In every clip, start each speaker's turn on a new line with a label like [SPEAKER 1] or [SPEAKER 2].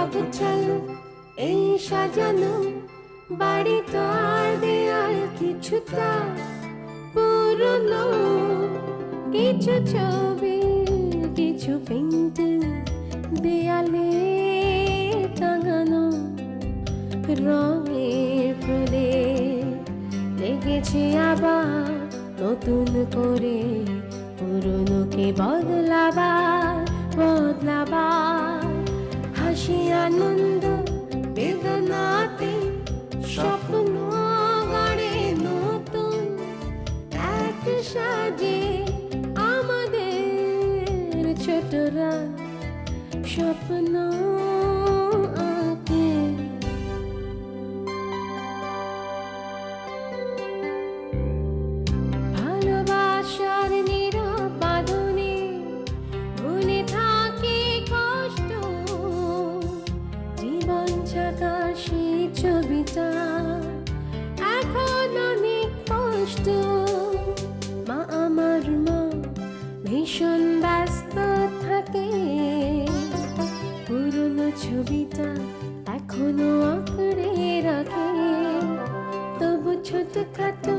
[SPEAKER 1] অগোছালো এই সাজানো বাড়ি তো আর দেয়াল কিছুটা পুরনো, কিছু ছবি কিছু পেন্টিং দেয়ালে টাঙানো, রঙের প্রলেপ লেগেছে আবার নতুন করে পুরনোকে বদলাবার হাসি আনন্দ বেদনাতে স্বপ্ন গড়ে নতুন এক সাজে আমাদের ছোটরা স্বপ্ন আঁকে। ভালোবাসার নীরব বাঁধনে ভুলে থাকে কষ্ট, জীবন ছাকার সেই ছবিটা এখন অনেক কষ্ট। মা আমার মা ভীষণ ব্যস্ত থাকে, পুরনো ছবিটা এখনো আঁকড়ে রাখে, তবু ছোটখাটো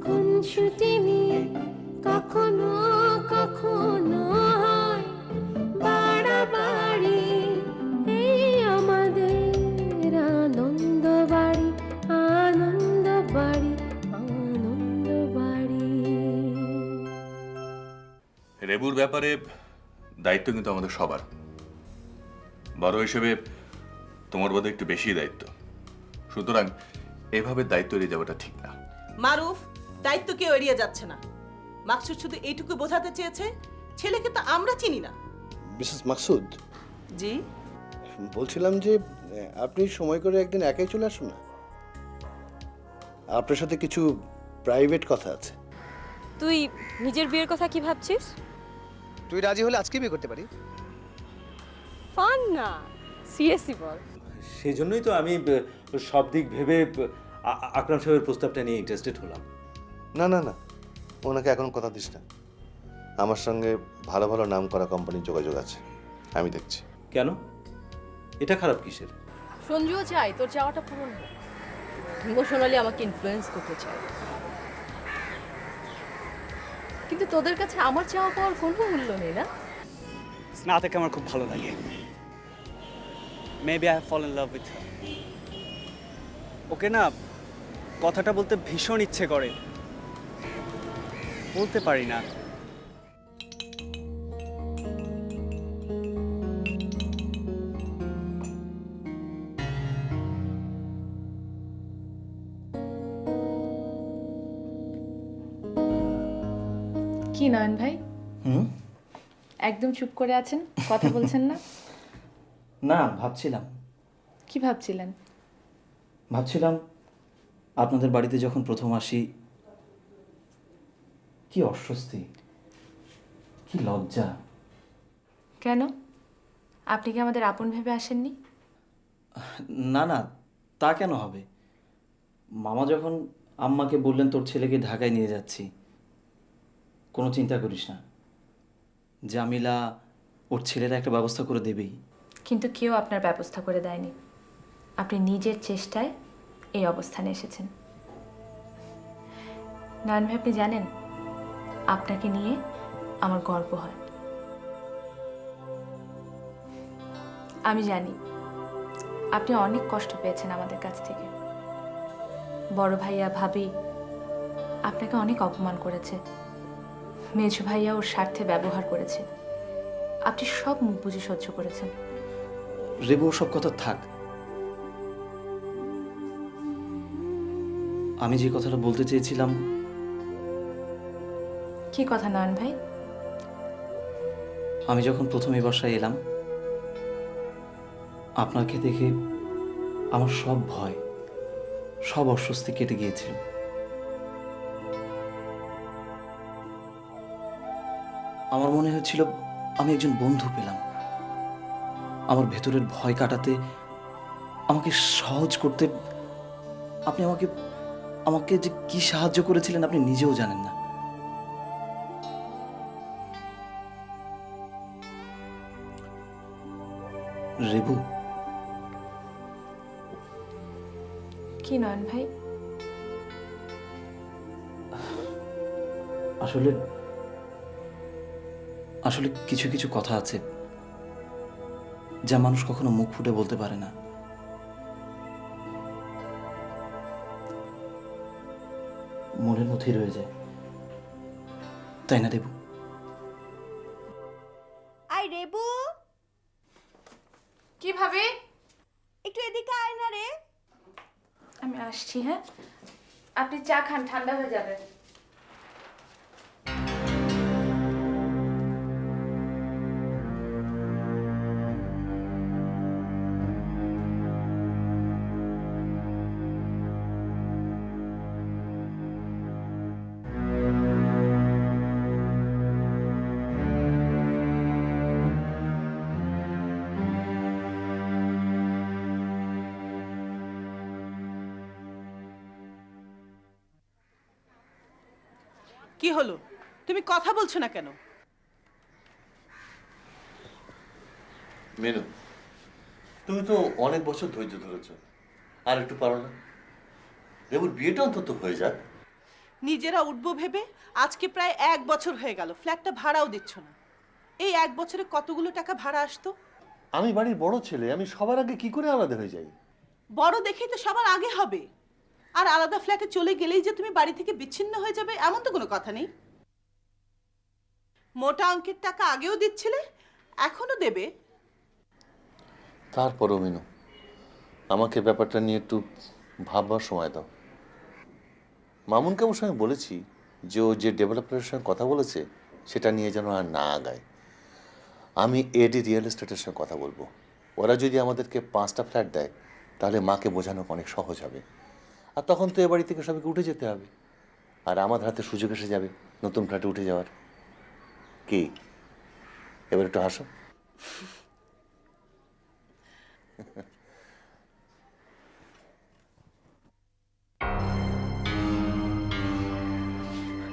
[SPEAKER 1] খুনসুটি নিয়ে কখনো কখনো হয় বাড়াবাড়ি। এই আমাদের আনন্দ বাড়ি, আনন্দ বাড়ি, আনন্দ বাড়ি।
[SPEAKER 2] রেবুর ব্যাপারে দায়িত্ব কিন্তু আমাদের সবার। বড় হিসেবে তোমার বোধ একটু বেশি দায়িত্ব, সুতরাং এভাবে দায়িত্ব এড়িয়ে যাওয়াটা ঠিক না।
[SPEAKER 3] মারুফ, দায়িত্ব কেউ এড়িয়ে যাচ্ছে না। মাকসুদ শুধু এইটুকু বোঝাতে চেয়েছে ছেলেকে তো আমরা চিনি না।
[SPEAKER 4] মিসেস মাকসুদ,
[SPEAKER 3] জি
[SPEAKER 4] বলছিলাম যে আপনি সময় করে একদিন একাই চলে আসুন না, আপনার সাথে কিছু প্রাইভেট কথা আছে।
[SPEAKER 5] তুই নিজের বিয়ের কথা কি ভাবছিস?
[SPEAKER 6] তুই রাজি হলে আজকে বিয়ে করতে পারি।
[SPEAKER 5] ফান না, সিরিয়াসলি বল।
[SPEAKER 7] সেই জন্যই তো আমি সব দিক ভেবে আকরাম সাহেবের প্রস্তাবটা নিয়ে ইন্টারেস্টেড হলাম।
[SPEAKER 4] না না না, ওনাকে এখন কথা দিস না। আমার সঙ্গে ভালো ভালো নাম করা কোম্পানির যোগাযোগ আছে, আমি দেখছি।
[SPEAKER 7] কেন? এটা খারাপ কিসের?
[SPEAKER 5] সঞ্জুও চাই তোর চাওয়াটা পূরণ হোক। ইমোশনালি আমাকে ইনফ্লুয়েন্স করতে চাই, কিন্তু তোদের কাছে আমার চাওয়া পাওয়ার কোনো মূল্য নেই না?
[SPEAKER 6] স্নাতাকে আমার খুব ভালো লাগে। Maybe I have fall in love with her. Okay না কথাটা বলতে ভীষণ ইচ্ছে করে, বলতে পারি না।
[SPEAKER 8] কি নয়ন ভাই, একদম চুপ করে আছেন, কথা বলছেন না?
[SPEAKER 9] না, ভাবছিলাম।
[SPEAKER 8] কি ভাবছিলেন?
[SPEAKER 9] ভাবছিলাম আপনাদের বাড়িতে যখন প্রথম আসি, কি অস্বস্তি, কি লজ্জা।
[SPEAKER 8] কেন, আপনি কি আমাদের আপন ভেবে আসেননি?
[SPEAKER 9] না না, তা কেন হবে? মামা যখন আম্মাকে বললেন তোর ছেলেকে ঢাকায় নিয়ে যাচ্ছি, কোনো চিন্তা করিস না, জামিলা ওর ছেলের একটা ব্যবস্থা করে দেবেই।
[SPEAKER 8] কিন্তু কেউ আপনার ব্যবস্থা করে দেয়নি, আপনি নিজের চেষ্টায় এই অবস্থানে এসেছেন। নয়ন ভাই, আপনি জানেন আপনাকে নিয়ে আমার গর্ব হয়। আমি জানি আপনি অনেক কষ্ট পেয়েছেন আমাদের কাছ থেকে। বড় ভাইয়া ভাবি আপনাকে অনেক অপমান করেছে, মেজো ভাইয়া ওর স্বার্থে ব্যবহার করেছে, আপনি সব মুখ বুঝে সহ্য করেছেন।
[SPEAKER 9] রেবু সব কথা থাক, আমি যে কথাটা বলতে চেয়েছিলাম।
[SPEAKER 8] কি কথা নয়ন ভাই?
[SPEAKER 9] আমি যখন প্রথম এই বাসায় এলাম, আপনাকে দেখে আমার সব ভয়, সব অস্বস্তি কেটে গিয়েছিল। আমার মনে হচ্ছিল আমি একজন বন্ধু পেলাম। আমার ভেতরের ভয় কাটাতে, আমাকে সহজ করতে আপনি আমাকে যে কি সাহায্য করেছিলেন আপনি নিজেও জানেন না। রেবু,
[SPEAKER 8] কি নয়ন ভাই?
[SPEAKER 9] আসলে আসলে কিছু কিছু কথা আছে যা মানুষ কখনো মুখ ফুটে বলতে পারে না। মনের মধ্যেই রয়ে যায়, তাই না দেবু?
[SPEAKER 10] আই রেবু,
[SPEAKER 8] কি ভাবে?
[SPEAKER 10] একটু এদিকে আয় না রে।
[SPEAKER 8] আমি আসছি। হ্যাঁ, আপনি চা খান, ঠান্ডা হয়ে যাবে।
[SPEAKER 3] কি হলো, তুমি কথা বলছো না কেন?
[SPEAKER 4] মেনু, তুমি তো অনেক বছর ধৈর্য ধরেছ, আর একটু পারো না? দেবুর বিয়েটা অন্তত হয়ে যাক।
[SPEAKER 3] নিজেরা উঠবো ভেবে আজকে প্রায় 1 বছর হয়ে গেল, ফ্ল্যাটটা ভাড়াও দিচ্ছ না। এই 1 বছরে কতগুলো টাকা ভাড়া আসতো?
[SPEAKER 4] আমি বাড়ির বড় ছেলে, আমি সবার আগে কি করে আলাদা হয়ে যাই?
[SPEAKER 3] বড় দেখেই তো সবার আগে হবে। আর আলাদা ফ্ল্যাটে চলে গেলেই যে তুমি বাড়ি থেকে বিচ্ছিন্ন হয়ে যাবে এমন তো কোনো কথা নেই। মোটা অঙ্কের টাকা আগেও দিচ্ছিলে, এখনো দেবে।
[SPEAKER 4] তারপরও মিনু, আমাকে ব্যাপারটা নিয়ে একটু ভাববার সময় দাও। মামুনকে অবশ্য আমি বলেছি যে ও যে ডেভেলপারের সঙ্গে কথা বলেছে সেটা নিয়ে যেন আর না আগায়। আমি এডি রিয়েল এস্টেটের সঙ্গে কথা বলবো। ওরা যদি আমাদেরকে 5টা ফ্ল্যাট দেয় তাহলে মাকে বোঝানো অনেক সহজ হবে। আর তখন তো এ বাড়ি থেকে সবাইকে উঠে যেতে হবে, আর আমার হাতে সুযোগ এসে যাবে নতুন ফ্ল্যাটে উঠে যাওয়ার। কি এবার একটু হাসো।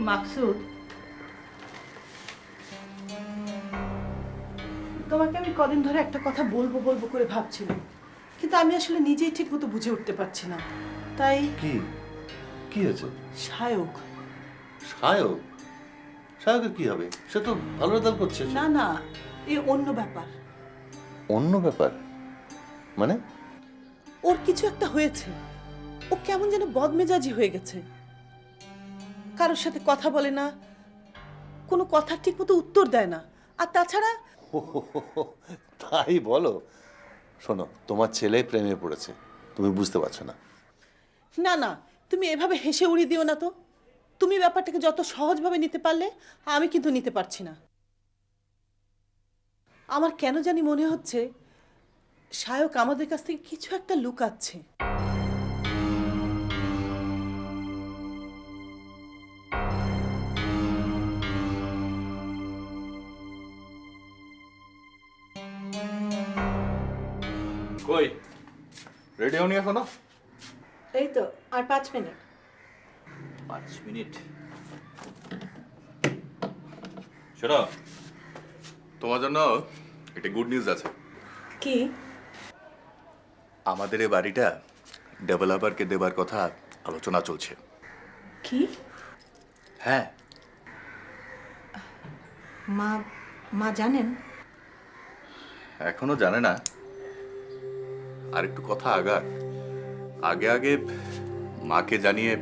[SPEAKER 3] মাকসুদ, তোমাকে আমি কদিন ধরে একটা কথা বলবো বলবো করে ভাবছিলাম, কিন্তু আমি আসলে নিজেই ঠিক মতো বুঝে উঠতে পারছি না। তাই
[SPEAKER 4] কি কি হয়েছে?
[SPEAKER 3] সায়ক।
[SPEAKER 4] সায়ক? সায়কের কি হবে? সে তো ভালো রেজাল্ট করছে।
[SPEAKER 3] না না, এ অন্য ব্যাপার।
[SPEAKER 4] অন্য ব্যাপার মানে?
[SPEAKER 3] ওর কিছু একটা হয়েছে, ও কেমন যেন বদমেজাজি হয়ে গেছে। কারোর সাথে কথা বলে না, কোনো কথা ঠিক মতো উত্তর দেয় না। আর তাছাড়া
[SPEAKER 4] তাই বলো? শোনো, তোমার ছেলে প্রেমে পড়েছে, তুমি বুঝতে পারছো না।
[SPEAKER 3] না না, তুমি এভাবে হেসে উড়িয়ে দিও না তো। তুমি ব্যাপারটাকে যত সহজভাবে নিতে পারলে, আমি কিন্তু নিতে পারছি না। আমার কেন জানি মনে হচ্ছে সায়ক আমাদের কাছ থেকে কিছু একটা লুকাচ্ছে।
[SPEAKER 2] কই রেডি হওনি এখনো?
[SPEAKER 3] এই তো আর 5 মিনিট।
[SPEAKER 2] 5 মিনিট? শোনো, তোমার জন্য একটা গুড নিউজ আছে।
[SPEAKER 3] কি?
[SPEAKER 2] আমাদের এই বাড়িটা ডেভেলপারকে দেবার কথা আলোচনা চলছে।
[SPEAKER 3] কি?
[SPEAKER 2] হ্যাঁ।
[SPEAKER 10] মা জানেন?
[SPEAKER 2] এখনো জানে না, আর একটু কথা আগাক। আগে আগে মাকে জানিয়ে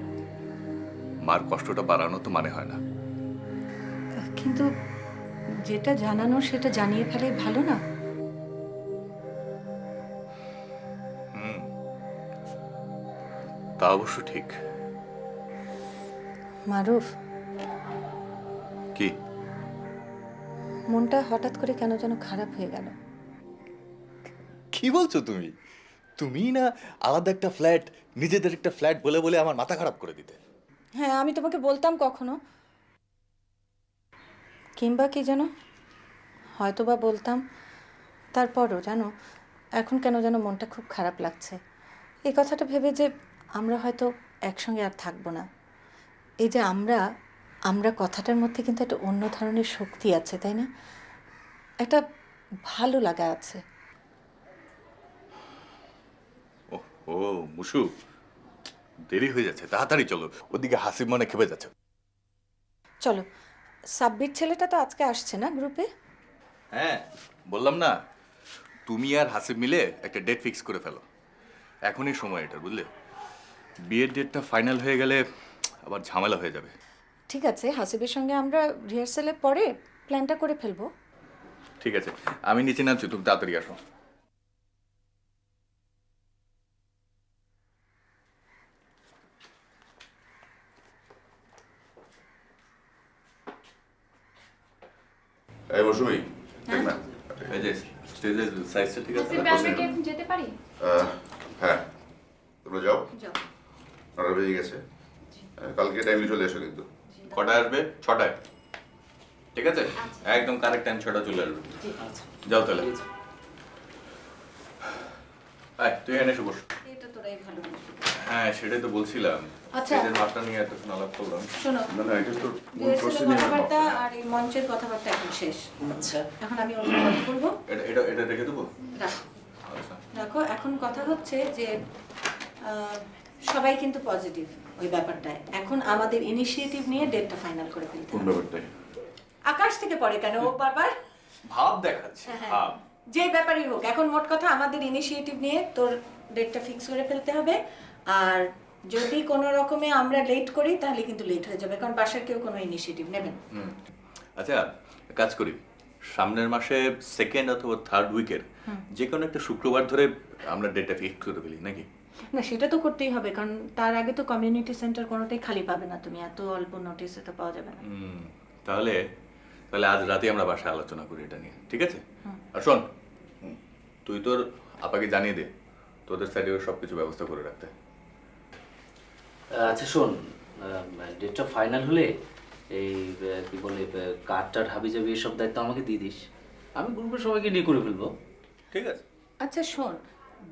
[SPEAKER 2] মার কষ্টটা বাড়ানো তো মানে হয় না।
[SPEAKER 10] কিন্তু যেটা জানানো সেটা জানিয়ে ফেলে ভালো না?
[SPEAKER 2] তা অবশ্য ঠিক।
[SPEAKER 10] মারুফ,
[SPEAKER 2] কি?
[SPEAKER 10] মনটা হঠাৎ করে কেন যেন খারাপ হয়ে গেল।
[SPEAKER 2] কি বলছো তুমি? তুমি না আলাদা একটা ফ্ল্যাট, নিজেদের একটা ফ্ল্যাট বলে বলে আমার মাথা খারাপ করে দিতে।
[SPEAKER 10] হ্যাঁ, আমি তোমাকে বলতাম কখনো, কিংবা কি যেন হয়তো বা বলতাম, তারপরও জানো এখন কেন যেন মনটা খুব খারাপ লাগছে। এই কথাটা ভেবে যে আমরা হয়তো একসঙ্গে আর থাকবো না। এই যে আমরা আমরা কথাটার মধ্যে কিন্তু একটা অন্য ধরনের শক্তি আছে, তাই না? একটা ভালো লাগা আছে।
[SPEAKER 2] ও মুসু, দেরি হয়ে যাচ্ছে, তাড়াতাড়ি চলো। ওদিকে হাসিব মনে খেপে যাচ্ছে।
[SPEAKER 10] চলো, সাব্বির ছেলেটা তো আজকে আসছে না গ্রুপে?
[SPEAKER 2] হ্যাঁ, বললাম না, তুমি আর হাসিব মিলে একটা ডেট ফিক্স করে ফেলো। এখনই সময় এটা, বুঝলে? বিয়ের ডেটটা ফাইনাল হয়ে গেলে আবার ঝামেলা হয়ে যাবে।
[SPEAKER 10] ঠিক আছে, হাসিবের সঙ্গে আমরা রিহার্সালের পরে প্ল্যানটা করে ফেলবো।
[SPEAKER 2] ঠিক আছে, আমি নিচে নামছি, তুমি তাড়াতাড়ি আসো।
[SPEAKER 11] এই মৌসুমি, দেখ না।
[SPEAKER 2] এই যে স্টেজের সাইজটা ঠিক আছে?
[SPEAKER 8] আমরা কি এখন যেতে পারি?
[SPEAKER 11] হ্যাঁ, তোমরা যাও। 9টা বেজে গেছে। কালকে টাইমে চলে এসো কিন্তু।
[SPEAKER 2] কটায় আসবে? 6টায়। ঠিক আছে, একদম কারেক্ট টাইম 6টা চলে আসবে। যাও তাহলে। আয়, তুই এনে এসে বস।
[SPEAKER 10] এটা তোরাই ভালো বুঝবি।
[SPEAKER 2] হ্যাঁ, সেটাই তো বলছিলাম।
[SPEAKER 10] আচ্ছা।
[SPEAKER 2] স্টেজের মাপটা নিয়ে এতক্ষণ আলাপ করলাম।
[SPEAKER 10] শোনো,
[SPEAKER 11] না না, এটা তো
[SPEAKER 10] রিহার্সালের কথাবার্তা আর এই মঞ্চের কথাবার্তা এখন শেষ।
[SPEAKER 9] আচ্ছা
[SPEAKER 10] এখন আমি অন্য কথা বলবো।
[SPEAKER 2] এটা রেখে দেবো?
[SPEAKER 10] রাখো
[SPEAKER 2] আচ্ছা।
[SPEAKER 10] রাখো। এখন কথা হচ্ছে যে সবাই কিন্তু পজিটিভ ওই ব্যাপারটায়। এখন আমাদের ইনিশিয়েটিভ নিয়ে ডেটটা ফাইনাল করে ফেলতে
[SPEAKER 11] কোন
[SPEAKER 10] হবে।
[SPEAKER 11] ব্যাপারটাই?
[SPEAKER 10] আকাশ থেকে পড়ে কেন ও বারবার?
[SPEAKER 2] ভাব দেখাচ্ছে, ভাব।
[SPEAKER 10] যে ব্যাপারই হোক, এখন মোট কথা আমাদের ইনিশিয়েটিভ নিয়ে তোর ডেটটা ফিক্স করে ফেলতে হবে। আর যদি কোনো রকমে আমরা লেট করি তাহলে কিন্তু লেট হয়ে যাবে, কারণ বাসার কেউ কোনো ইনিশিয়েটিভ নেবেন।
[SPEAKER 2] আচ্ছা, কাজ করি, সামনের মাসে 2nd অথবা 3rd উইকের যে কোনো একটা শুক্রবার ধরে আমরা ডেটটা ফিক্স করে ফেলি, নাকি?
[SPEAKER 10] না, সেটা তো করতেই হবে, কারণ তার আগে তো কমিউনিটি সেন্টার কোনোটাই খালি পাবে না। তুমি এত অল্প নোটিসে তো পাওয়া যাবে না।
[SPEAKER 2] তাহলে আজ রাতে আমরা বাসায় আলোচনা করি এটা নিয়ে, ঠিক আছে? আর শোন, তুই তোর আপাকে জানিয়ে দে তোদের সাইডে সব কিছু ব্যবস্থা করে রাখতে।
[SPEAKER 9] আচ্ছা শোন, ডেটটা ফাইনাল হলে এই কি বলে কার্ডটা হাবি যাবি এসব দায়িত্ব আমাকে দিয়ে দিস। আমি গ্রুপের সবাইকে নিয়ে করে ফেলবো।
[SPEAKER 2] ঠিক আছে।
[SPEAKER 10] আচ্ছা শোন,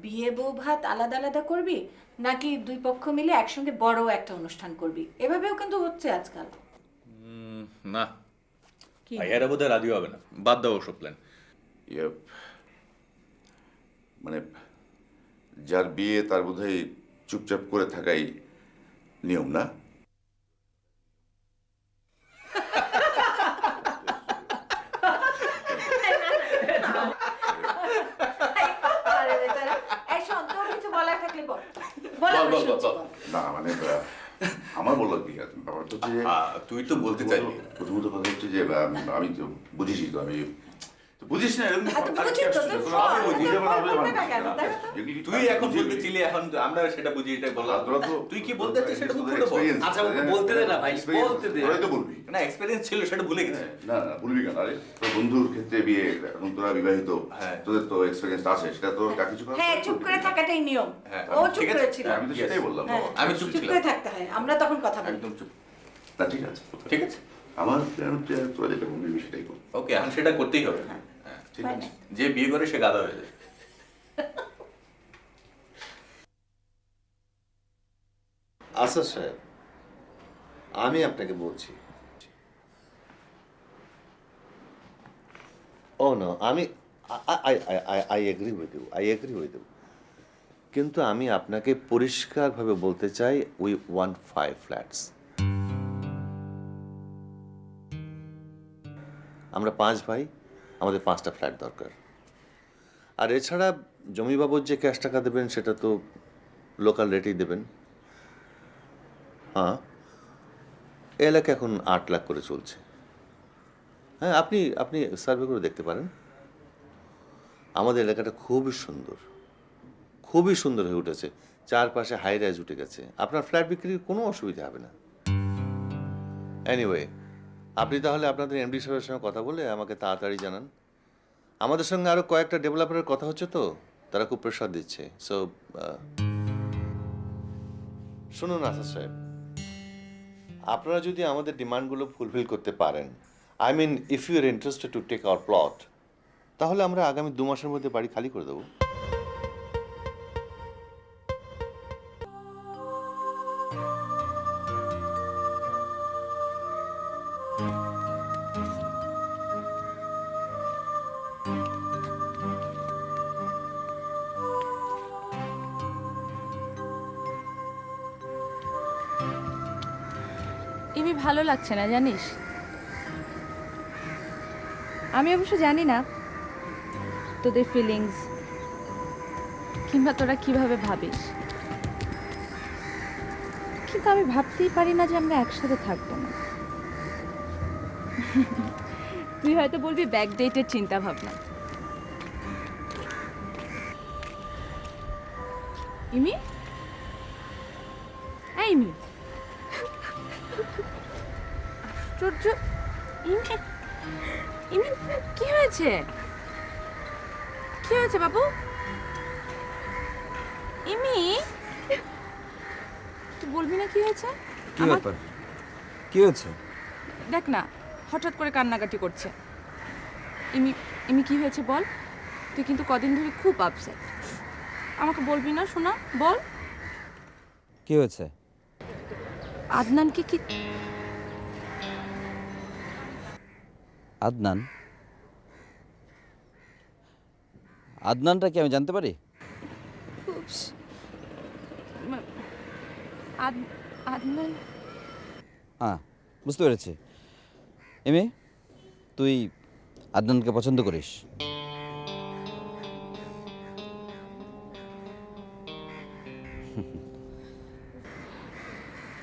[SPEAKER 10] বিয়ে বউ ভাত আলাদা আলাদা করবি নাকি দুই পক্ষ মিলে একসঙ্গে বড় একটা অনুষ্ঠান করবি? এভাবেও কিন্তু হচ্ছে আজকাল।
[SPEAKER 2] না, ভাইয়ারা বোধহয় রাজি হবে না, বাদ দাও ওসব প্ল্যান।
[SPEAKER 11] ইয়ে, মানে যার বিয়ে তার বোধহয় চুপচাপ করে থাকাই নিয়ম, না?
[SPEAKER 10] আরে বেচারা, এই শোন, তোর কিছু বলার থাকলে বল। বল, আমরা শুনছি, বল।
[SPEAKER 11] না মানে আমার বললো কি ব্যাপারটা হচ্ছে যে
[SPEAKER 2] তুই তো বলতে চাইলি।
[SPEAKER 11] প্রথমত কথা হচ্ছে যে আমি তো বুঝিসই তো, আমি তো বুঝিস না এরকম
[SPEAKER 10] হ্যাঁ, তো বুঝি তো, তো শোন, বলবে না কেন, দেখো তো।
[SPEAKER 2] তুই এখন বলতে চিলি, এখন আমরা সেটা বুঝি, এটাই বললাম। তুই কি বলতে চাচ্ছিস সেটা তো খুলে বল।
[SPEAKER 9] আচ্ছা, ওকে বলতে দে না ভাই, বলতে দে।
[SPEAKER 11] তোরাই তো বলবি।
[SPEAKER 2] না, এক্সপেরিয়েন্স ছিল, সেটা ভুলে গেছি।
[SPEAKER 11] না না, বলবি কেন? আরে তোর বন্ধুর ক্ষেত্রে বিয়ে, এখন তোরা বিবাহিত,
[SPEAKER 2] হ্যাঁ।
[SPEAKER 11] তোদের তো এক্সপেরিয়েন্স আছে, সেটা তো যা কিছু করার
[SPEAKER 10] হ্যাঁ, চুপ করে থাকাটাই নিয়ম।
[SPEAKER 2] হ্যাঁ,
[SPEAKER 10] ও চুপ
[SPEAKER 2] ঠিক আছে।
[SPEAKER 10] করে ছিল।
[SPEAKER 11] আমি তো সেটাই বললাম
[SPEAKER 10] হ্যাঁ,
[SPEAKER 11] বাবা।
[SPEAKER 2] আমি চুপ
[SPEAKER 10] চুপ
[SPEAKER 2] ছিলাম।
[SPEAKER 10] করে থাকতে হয়, আমরা তখন কথা বলি।
[SPEAKER 2] একদম চুপ।
[SPEAKER 11] না ঠিক আছে,
[SPEAKER 2] ঠিক আছে,
[SPEAKER 11] আমার প্ল্যান হচ্ছে তোরা যেটা বলবি আমি সেটাই করবো।
[SPEAKER 2] ওকে, এখন সেটা করতেই হবে। হ্যাঁ,
[SPEAKER 11] ঠিক
[SPEAKER 10] হয়
[SPEAKER 11] আছে।
[SPEAKER 10] না।
[SPEAKER 2] যে বিয়ে করে সে গাধা হয়ে যায়।
[SPEAKER 4] আসাদ সাহেব, আমি আপনাকে বলছি, ও নো, আমি আই এগ্রি উইথ ইউ, কিন্তু আমি আপনাকে পরিষ্কারভাবে বলতে চাই, উই ওয়ান্ট 5 ফ্ল্যাটস। আমরা 5 ভাই, আমাদের 5টা ফ্ল্যাট দরকার। আর এছাড়া জমি বাবদ যে ক্যাশ টাকা দেবেন সেটা তো লোকাল রেটেই দেবেন। হ্যাঁ, এই এলাকা এখন 8 লাখ করে চলছে। হ্যাঁ, আপনি সার্ভে করে দেখতে পারেন। আমাদের এলাকাটা খুবই সুন্দর হয়ে উঠেছে, চারপাশে হাই রাইজ উঠে গেছে। আপনার ফ্ল্যাট বিক্রির কোনো অসুবিধা হবে না। এনিওয়ে, আপনি তাহলে আপনাদের এমডি সাহেবের সঙ্গে কথা বলে আমাকে তাড়াতাড়ি জানান। আমাদের সঙ্গে আরও কয়েকটা ডেভেলপারের কথা হচ্ছে, তো তারা খুব প্রেশার দিচ্ছে। সো শুনুন আসাদ সাহেব, আপনারা যদি আমাদের ডিমান্ডগুলো ফুলফিল করতে পারেন, I mean if you are interested to take our plot, তাহলে আমরা আগামী 2 মাসের মধ্যে বাড়ি খালি করে দেবো।
[SPEAKER 8] ইমি ভালো লাগছে না জানিস। আমি অবশ্য জানি না তোদের ফিলিংস কিংবা তোরা কিভাবে ভাবিস, কিন্তু আমি ভাবতেই পারি না যে আমরা একসাথে থাকবো না। তুই হয়তো বলবি ব্যাকডেটের চিন্তা ভাবনা। ইমি, এই ইমি, আশ্চর্য। ইমি, ইমি, কি হয়েছে? কি হয়েছে বাবু? ইমি, তুই বলবি না কি হয়েছে?
[SPEAKER 6] কি ব্যাপার? কি হয়েছে?
[SPEAKER 8] দেখ না, হঠাৎ করে কান্নাকাটি করছে। ইমি, ইমি কি হয়েছে বল? তুই কিন্তু কদিন ধরে খুব আপসেট। আমাকে বলবি না শোনা? বল
[SPEAKER 6] কি হয়েছে?
[SPEAKER 8] আদনানকে কি?
[SPEAKER 6] আদনান? আদনানটা কি আমি জানতে পারি?
[SPEAKER 8] আদনান?
[SPEAKER 6] হ্যাঁ, বুঝতে পেরেছি। এমে, তুই আদনানকে পছন্দ করিস?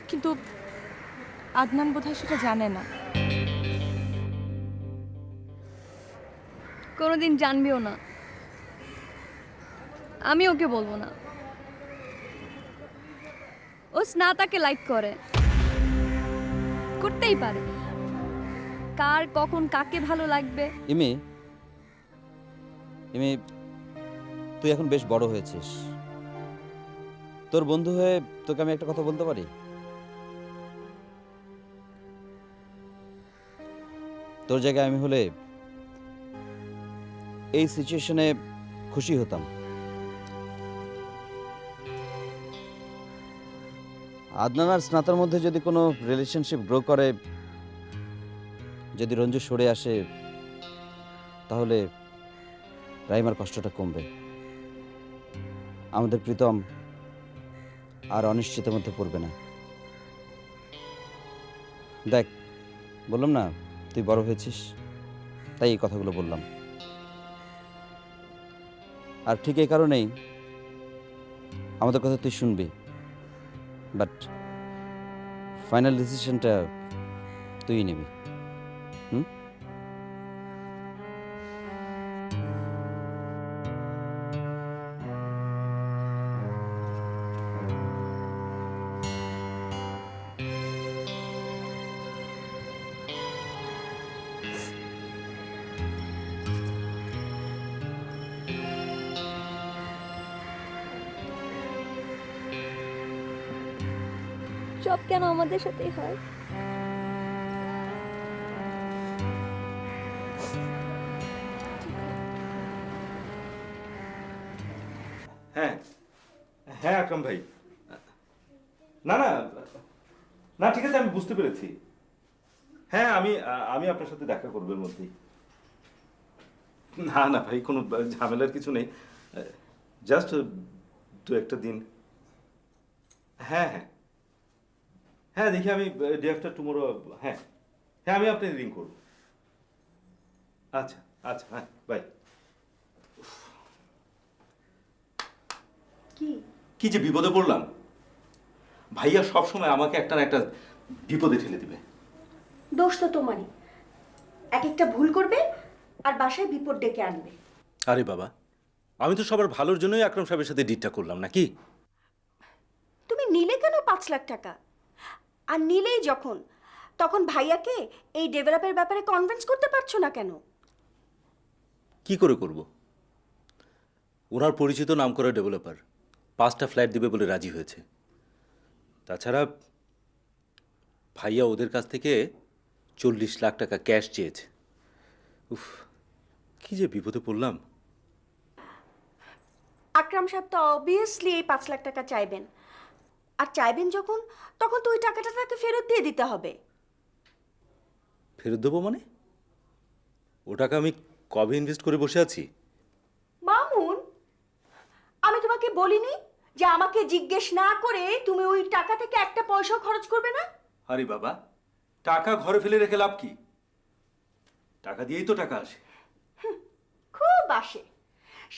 [SPEAKER 8] কিন্তু আদনান বোধহয় সেটা জানে না।
[SPEAKER 1] কোনোদিন জানবেও না, আমি ওকে বলবো না। ও স্নাতাকে লাইক করে, করতেই পারে। কার কখন কাকে ভালো লাগবে।
[SPEAKER 6] ইমি, ইমি, তুই এখন বেশ বড় হয়েছিস। তোর বন্ধু হয়ে তোকে আমি একটা কথা বলতে পারি? তোর জায়গায় আমি হলে এই সিচুয়েশনে খুশি হতাম। আদনান আর স্নাতার মধ্যে যদি কোনো রিলেশনশিপ গ্রো করে, যদি রঞ্জু সরে আসে, তাহলে রাইমার কষ্টটা কমবে। আমাদের প্রীতম আর অনিশ্চিতের মধ্যে পড়বে না। দেখ, বললাম না তুই বড় হয়েছিস, তাই এই কথাগুলো বললাম। আর ঠিক এই কারণেই আমাদের কথা তুই শুনবি, বাট ফাইনাল ডিসিশনটা তুই নিবি। হুম?
[SPEAKER 1] সব কেন আমাদের সাথেই হয়?
[SPEAKER 7] হ্যাঁ হ্যাঁ আকরাম ভাই, না না না, ঠিক আছে, আমি বুঝতে পেরেছি। হ্যাঁ, আমি আমি আপনার সাথে দেখা করবো এর মধ্যেই। না না ভাই, কোনো ঝামেলার কিছু নেই, জাস্ট দু একটা দিন। হ্যাঁ হ্যাঁ হ্যাঁ, দেখি আমি ডে আফটার টুমোরো। হ্যাঁ হ্যাঁ, আমি আপনাকে রিং করবো। আচ্ছা আচ্ছা, হ্যাঁ, বাই। কি যে বিপদে পড়লাম! ভাইয়া সবসময় আমাকে একটা না একটা বিপদে ঠেলে দিবে।
[SPEAKER 12] দোষ তো তোমারই। এক একটা ভুল করবে আর বাসায় বিপদ ডেকে আনবে।
[SPEAKER 7] আরে বাবা, আমি তো সবার ভালোর জন্যই আকরাম সাহেবের সাথে ডিটটা করলাম নাকি?
[SPEAKER 12] তুমি নিলে কেন 5 লাখ টাকা? আর নিলেই যখন, তখন ভাইয়াকে এই ডেভেলপের ব্যাপারে কনভিন্স করতে পারছো না কেন?
[SPEAKER 7] কি করে করব? ওনার পরিচিত নামকরা ডেভেলপার 5টা ফ্ল্যাট দিবে বলে রাজি হয়েছে। তাছাড়া ভাইয়া ওদের কাছ থেকে 40 লাখ টাকা ক্যাশ চেয়েছে। উফ, কি যে বিপদে পড়লাম!
[SPEAKER 12] আকরাম সাহেব তো অবভিয়াসলি এই 5 লাখ টাকা চাইবেন। আর চাইবেন যখন, তখন তো ওই টাকাটা তাকে ফেরত দিয়ে দিতে হবে।
[SPEAKER 7] ফেরত দেবো মানে? ও টাকা আমি কবে ইনভেস্ট করে বসে আছি?
[SPEAKER 12] মামুন, আমি তোমাকে বলিনি যে আমাকে জিজ্ঞেস না করে তুমি ওই টাকা থেকে একটা পয়সাও খরচ করবে না?
[SPEAKER 7] আরে বাবা, টাকা ঘরে ফেলে রেখে লাভ কি? টাকা দিয়েই তো টাকা আসে।
[SPEAKER 12] খুব আসে।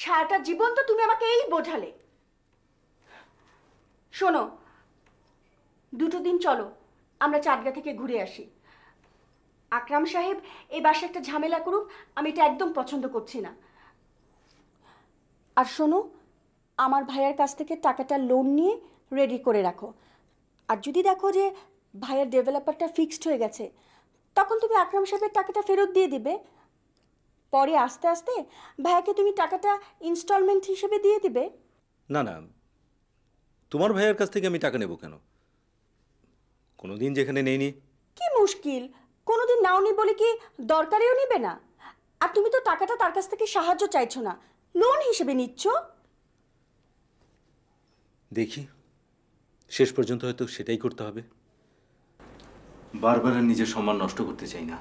[SPEAKER 12] সারাটা জীবন তো তুমি আমাকে এই বোঝালে। শোনো, দুটো দিন চলো আমরা চাঁদগা থেকে ঘুরে আসি। আকরাম সাহেব এই বাসায় একটা ঝামেলা করুক, আমি এটা একদম পছন্দ করছি না। আর শোনো, আমার ভাইয়ার কাছ থেকে টাকাটা লোন নিয়ে রেডি করে রাখো। আর যদি দেখো যে ভাইয়ার ডেভেলপারটা ফিক্সড হয়ে গেছে, তখন তুমি আকরাম সাহেবের টাকাটা ফেরত দিয়ে দিবে। পরে আস্তে আস্তে ভাইয়াকে তুমি টাকাটা ইনস্টলমেন্ট হিসেবে দিয়ে দিবে।
[SPEAKER 7] না না, তোমার ভাইয়ের কাছ থেকে আমি টাকা নেব কেন? কোনোদিন যেখানে নেইনি।
[SPEAKER 12] কি মুশকিল, কোনোদিন নাওনি বলে কি দরকারেও নিবে না? আর তুমি তো টাকাটা তার কাছ থেকে সাহায্য চাইছো না, লোন হিসেবে নিচ্ছ।
[SPEAKER 7] দেখি, শেষ পর্যন্ত হয়তো সেটাই করতে হবে। বারবার আর নিজের সম্মান নষ্ট করতে চাই না।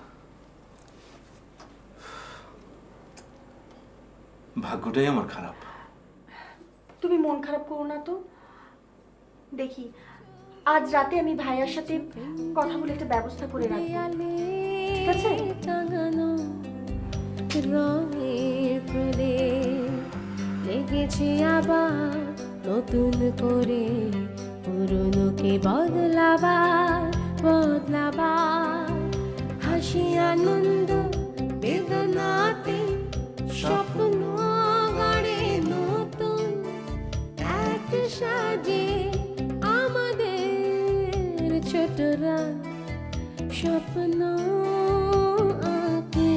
[SPEAKER 7] ভাগ্যটাই আমার খারাপ।
[SPEAKER 12] তুমি মন খারাপ করো না তো। দেখি আজ রাতে আমি ভাইয়ার সাথে কথা বলে একটা ব্যবস্থা করে রাখবো, ঠিক আছে?
[SPEAKER 13] রঙের প্রলেপ লেগেছে আবার নতুন করে, পুরনোকে বদলাবার হাসি আনন্দ বেদনাতে স্বপ্ন গড়ে নতুন এক সাজে আমাদের ছোটরা স্বপ্ন আঁকে।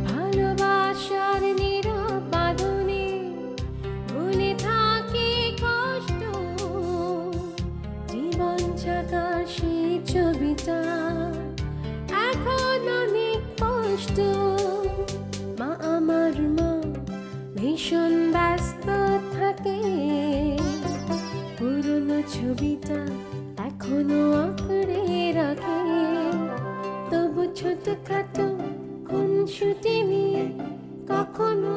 [SPEAKER 13] ভালোবাসার নীরব বাঁধনে ভুলে থাকে কষ্ট, জীবন ছাকার সেই ছবিটা এখন অনেক কষ্ট। মা আমার মা ভীষণ ব্যস্ত থাকে, পুরনো ছবিটা এখনো আঁকড়ে রাখে। তবু ছোটখাটো খুনসুটি নিয়ে কখনো